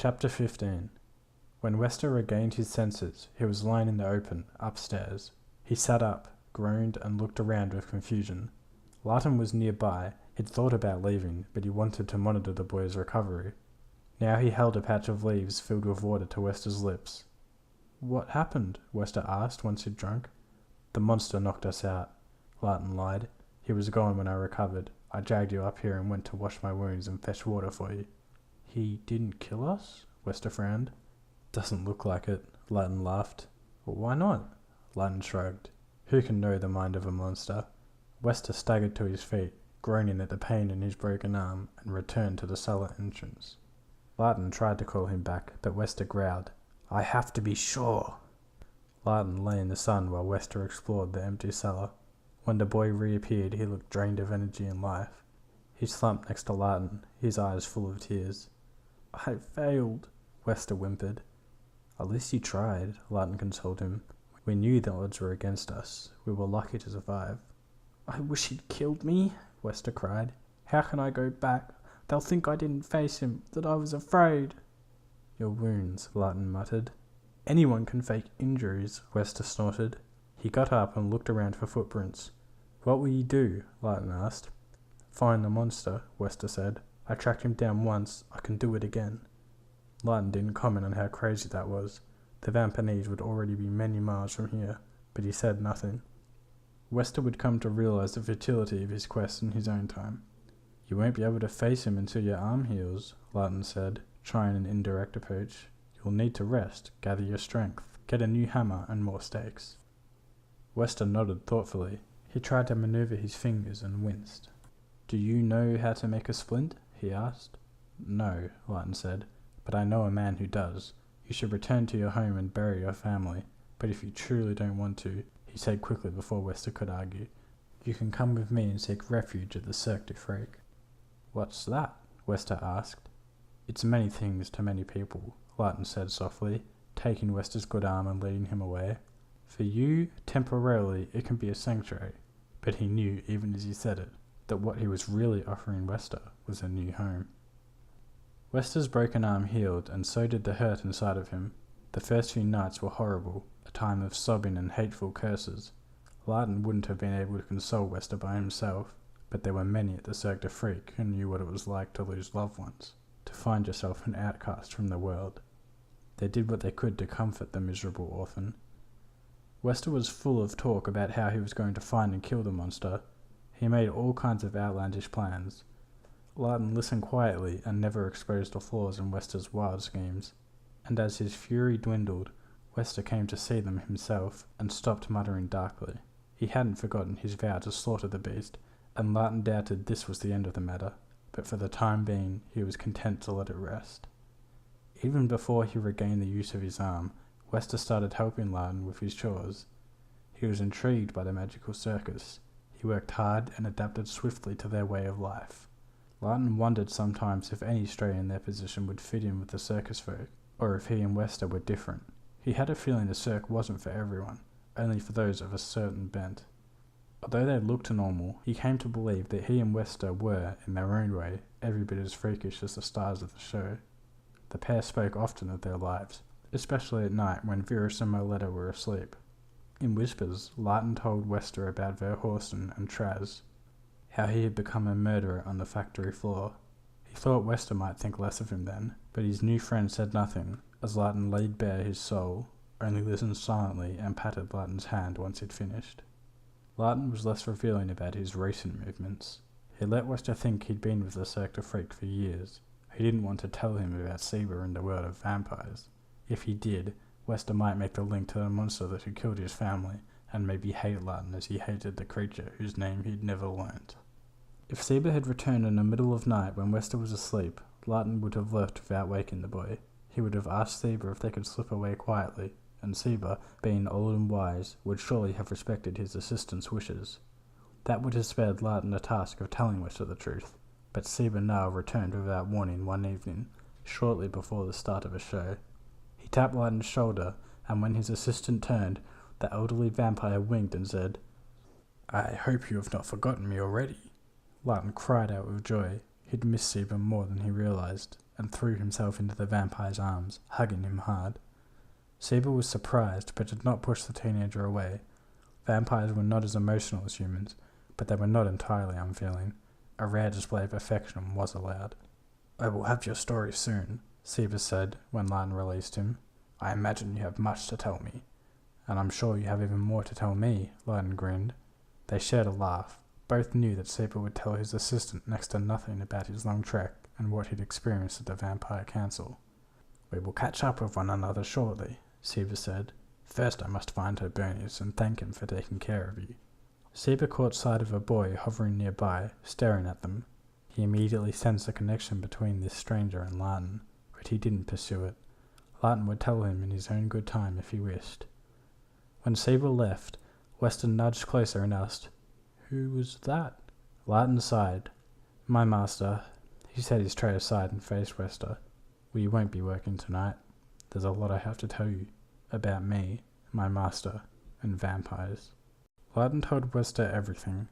Chapter 15. When Wester regained his senses, he was lying in the open, upstairs. He sat up, groaned, and looked around with confusion. Larton was nearby. He'd thought about leaving, but he wanted to monitor the boy's recovery. Now he held a patch of leaves filled with water to Wester's lips. "What happened?" Wester asked once he'd drunk. "The monster knocked us out," Larton lied. "He was gone when I recovered. I dragged you up here and went to wash my wounds and fetch water for you." "He didn't kill us?" Wester frowned. "Doesn't look like it," Larton laughed. "Why not?" Larton shrugged. Who can know the mind of a monster? Wester staggered to his feet, groaning at the pain in his broken arm, and returned to the cellar entrance. Larton tried to call him back, but Wester growled, "I have to be sure." Larton lay in the sun while Wester explored the empty cellar. When the boy reappeared, he looked drained of energy and life. He slumped next to Larton, his eyes full of tears. "I failed," Wester whimpered. "At least you tried," Larton consoled him. "We knew the odds were against us. We were lucky to survive." "I wish he'd killed me," Wester cried. "How can I go back? They'll think I didn't face him, that I was afraid." "Your wounds," Larton muttered. "Anyone can fake injuries," Wester snorted. He got up and looked around for footprints. "What will you do?" Larton asked. "Find the monster," Wester said. "I tracked him down once. I can do it again." Larton didn't comment on how crazy that was. The Vampaneze would already be many miles from here, but he said nothing. Wester would come to realize the futility of his quest in his own time. "You won't be able to face him until your arm heals," Larton said, trying an indirect approach. "You'll need to rest, gather your strength, get a new hammer and more stakes." Wester nodded thoughtfully. He tried to maneuver his fingers and winced. "Do you know how to make a splint?" he asked. "No," Larton said, "but I know a man who does. You should return to your home and bury your family. But if you truly don't want to," he said quickly before Wester could argue, "you can come with me and seek refuge at the Cirque du Freak." "What's that?" Wester asked. "It's many things to many people," Larton said softly, taking Wester's good arm and leading him away. "For you, temporarily, it can be a sanctuary." But he knew, even as he said it, that what he was really offering Wester was a new home. Wester's broken arm healed, and so did the hurt inside of him. The first few nights were horrible, a time of sobbing and hateful curses. Larton wouldn't have been able to console Wester by himself, but there were many at the Cirque du Freak who knew what it was like to lose loved ones, to find yourself an outcast from the world. They did what they could to comfort the miserable orphan. Wester was full of talk about how he was going to find and kill the monster. He made all kinds of outlandish plans. Larton listened quietly and never exposed the flaws in Wester's wild schemes, and as his fury dwindled, Wester came to see them himself and stopped muttering darkly. He hadn't forgotten his vow to slaughter the beast, and Larton doubted this was the end of the matter, but for the time being he was content to let it rest. Even before he regained the use of his arm, Wester started helping Larton with his chores. He was intrigued by the magical circus. He worked hard and adapted swiftly to their way of life. Larton wondered sometimes if any stray in their position would fit in with the circus folk, or if he and Wester were different. He had a feeling the cirque wasn't for everyone, only for those of a certain bent. Although they looked normal, he came to believe that he and Wester were, in their own way, every bit as freakish as the stars of the show. The pair spoke often of their lives, especially at night when Virus and Moletta were asleep. In whispers, Larton told Wester about Verhorsten and Traz, how he had become a murderer on the factory floor. He thought Wester might think less of him then, but his new friend said nothing, as Larton laid bare his soul, only listened silently and patted Larton's hand once he'd finished. Larton was less revealing about his recent movements. He let Wester think he'd been with the Cirque du Freak for years. He didn't want to tell him about Seba and the world of vampires. If he did, Wester might make the link to the monster that had killed his family, and maybe hate Larton as he hated the creature whose name he'd never learnt. If Seba had returned in the middle of night when Wester was asleep, Larton would have left without waking the boy. He would have asked Seba if they could slip away quietly, and Seba, being old and wise, would surely have respected his assistant's wishes. That would have spared Larton the task of telling Wester the truth, but Seba now returned without warning one evening, shortly before the start of a show. He tapped Larton's shoulder, and when his assistant turned, the elderly vampire winked and said, "I hope you have not forgotten me already." Larton cried out with joy. He'd missed Seba more than he realized. and threw himself into the vampire's arms, hugging him hard. Seba was surprised, but did not push the teenager away. Vampires were not as emotional as humans, but they were not entirely unfeeling. A rare display of affection was allowed. "I will have your story soon," Seba said when Larton released him. "I imagine you have much to tell me." "And I'm sure you have even more to tell me," Larton grinned. They shared a laugh. Both knew that Seba would tell his assistant next to nothing about his long trek and what he'd experienced at the Vampire Council. "We will catch up with one another shortly," Seba said. "First I must find Hibernius and thank him for taking care of you." Seba caught sight of a boy hovering nearby, staring at them. He immediately sensed a connection between this stranger and Larton, but he didn't pursue it. Larton would tell him in his own good time if he wished. When Seba left, Weston nudged closer and asked, "Who was that?" Larton sighed. "My master." He set his tray aside and faced Wester. "We won't be working tonight. There's a lot I have to tell you. About me, my master, and vampires." Larton told Wester everything.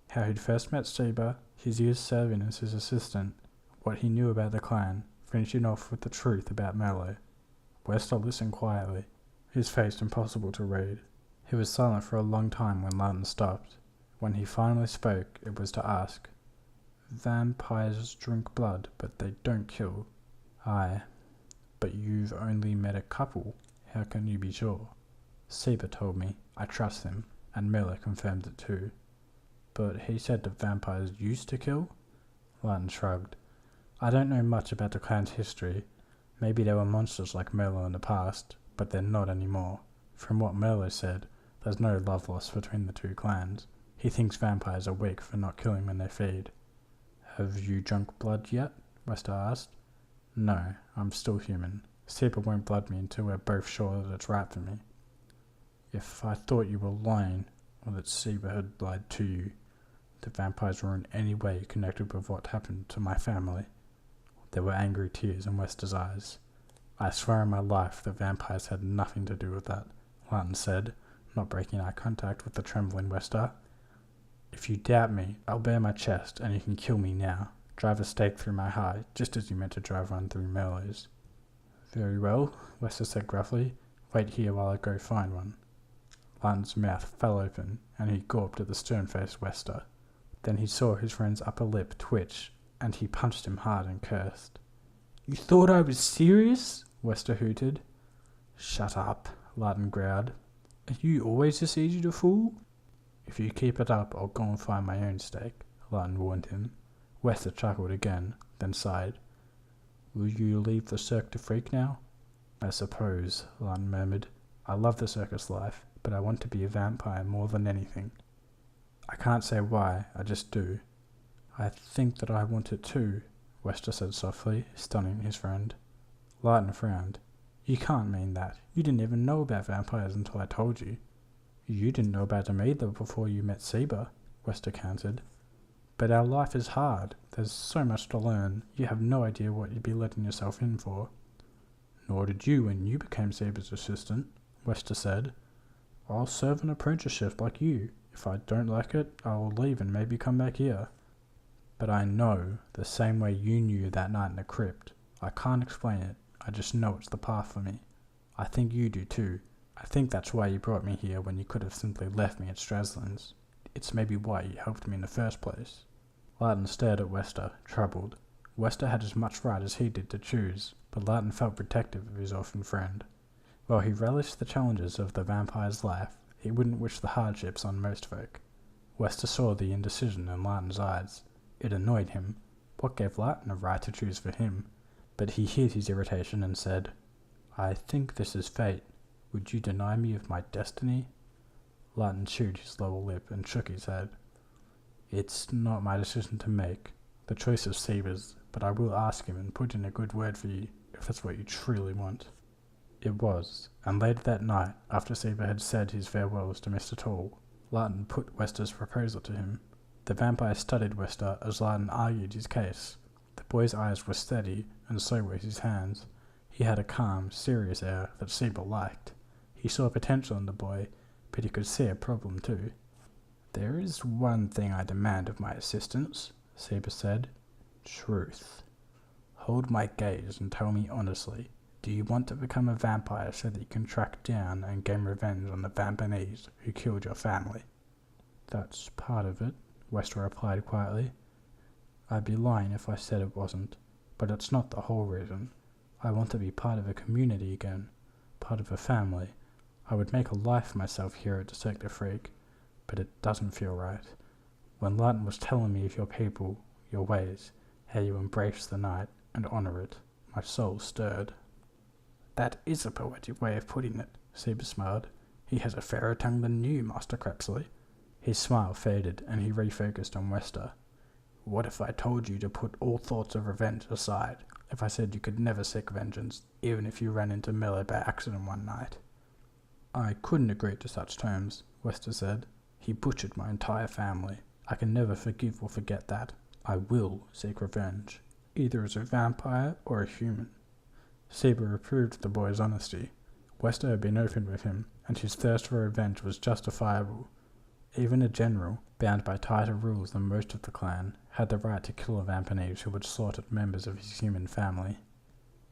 How he'd first met Seba, his years serving as his assistant, what he knew about the clan, finishing off with the truth about Merlo. Wester listened quietly, his face impossible to read. He was silent for a long time when Larton stopped. When he finally spoke, it was to ask, "Vampires drink blood, but they don't kill." "Aye, but you've only met a couple. How can you be sure?" "Seba told me. I trust him, and Miller confirmed it too." "But he said that vampires used to kill?" Larton shrugged. "I don't know much about the clan's history. Maybe there were monsters like Merlo in the past, but they're not anymore. From what Merlo said, there's no love lost between the two clans. He thinks vampires are weak for not killing when they feed." "Have you drunk blood yet?" Wester asked. "No, I'm still human. Seba won't blood me until we're both sure that it's right for me." "If I thought you were lying, or that Seba had lied to you, the vampires were in any way connected with what happened to my family." There were angry tears in Wester's eyes. "I swear on my life the vampires had nothing to do with that," Larton said, not breaking eye contact with the trembling Wester. "If you doubt me, I'll bare my chest, and you can kill me now. Drive a stake through my heart, just as you meant to drive one through Merlo's." "Very well," Wester said gruffly. "Wait here while I go find one." Larton's mouth fell open, and he gawped at the stern-faced Wester. Then he saw his friend's upper lip twitch, and he punched him hard and cursed. "You thought I was serious?" Wester hooted. "Shut up," Larton growled. "Are you always this easy to fool?" "If you keep it up, I'll go and find my own stake," Larton warned him. Wester chuckled again, then sighed. "Will you leave the Cirque du Freak now?" "I suppose," Larton murmured. "I love the circus life, but I want to be a vampire more than anything. I can't say why, I just do." "I think that I want it too," Wester said softly, stunning his friend. Larton frowned. "You can't mean that. You didn't even know about vampires until I told you." "You didn't know about them either before you met Seba," Wester countered. "But our life is hard. There's so much to learn. You have no idea what you'd be letting yourself in for." "Nor did you when you became Seba's assistant," Wester said. "I'll serve an apprenticeship like you. If I don't like it, I will leave and maybe come back here." "But I know, the same way you knew that night in the crypt. I can't explain it. I just know it's the path for me. I think you do too. I think that's why you brought me here when you could have simply left me at Straslin's. It's maybe why you helped me in the first place." Larton stared at Wester, troubled. Wester had as much right as he did to choose, but Larton felt protective of his orphan friend. While he relished the challenges of the vampire's life, he wouldn't wish the hardships on most folk. Wester saw the indecision in Larton's eyes. It annoyed him. What gave Larton a right to choose for him? But he hid his irritation and said, "I think this is fate. Would you deny me of my destiny?" Larton chewed his lower lip and shook his head. "It's not my decision to make. The choice is Seba's, but I will ask him and put in a good word for you, if that's what you truly want." It was, and later that night, after Seba had said his farewells to Mr. Tall, Larton put Wester's proposal to him. The vampire studied Wester as Larton argued his case. The boy's eyes were steady, and so were his hands. He had a calm, serious air that Seba liked. He saw potential in the boy, but he could see a problem too. "There is one thing I demand of my assistants," Seba said. "Truth." Hold my gaze and tell me honestly, do you want to become a vampire so that you can track down and gain revenge on the Vampanese who killed your family? That's part of it, Wester replied quietly. I'd be lying if I said it wasn't, but it's not the whole reason. I want to be part of a community again, part of a family. I would make a life for myself here at Dissect the Freak, but it doesn't feel right. When Lawton was telling me of your people, your ways, how you embrace the night and honour it, my soul stirred. That is a poetic way of putting it, Seba smiled. He has a fairer tongue than you, Master Crepsley. His smile faded, and he refocused on Wester. What if I told you to put all thoughts of revenge aside? If I said you could never seek vengeance, even if you ran into Miller by accident one night? I couldn't agree to such terms, Wester said. He butchered my entire family. I can never forgive or forget that. I will seek revenge, either as a vampire or a human. Seba approved the boy's honesty. Wester had been open with him, and his thirst for revenge was justifiable. Even a general, bound by tighter rules than most of the clan, had the right to kill a Vampanese who had slaughtered members of his human family.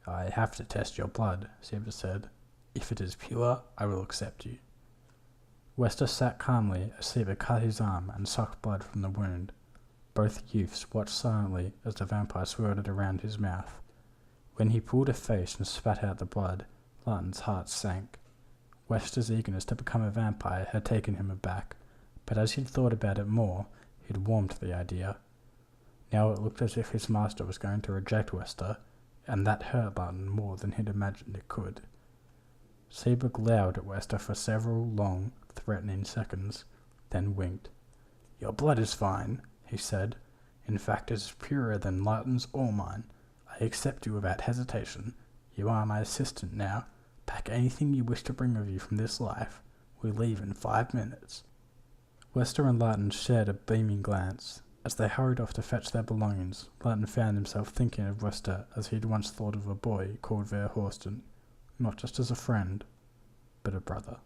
I have to test your blood, Seba said. If it is pure, I will accept you. Wester sat calmly as Seba cut his arm and sucked blood from the wound. Both youths watched silently as the vampire swirled it around his mouth. When he pulled a face and spat out the blood, Lawton's heart sank. Wester's eagerness to become a vampire had taken him aback, but as he'd thought about it more, he'd warmed to the idea. Now it looked as if his master was going to reject Wester, and that hurt Lawton more than he'd imagined it could. Seba glowered at Wester for several long, threatening seconds, then winked. Your blood is fine, he said. In fact, it is purer than Lawton's or mine. I accept you without hesitation. You are my assistant now. Pack anything you wish to bring with you from this life. We leave in 5 minutes. Wester and Lawton shared a beaming glance. As they hurried off to fetch their belongings, Lawton found himself thinking of Wester as he'd once thought of a boy called Verhorsten, not just as a friend, but a brother.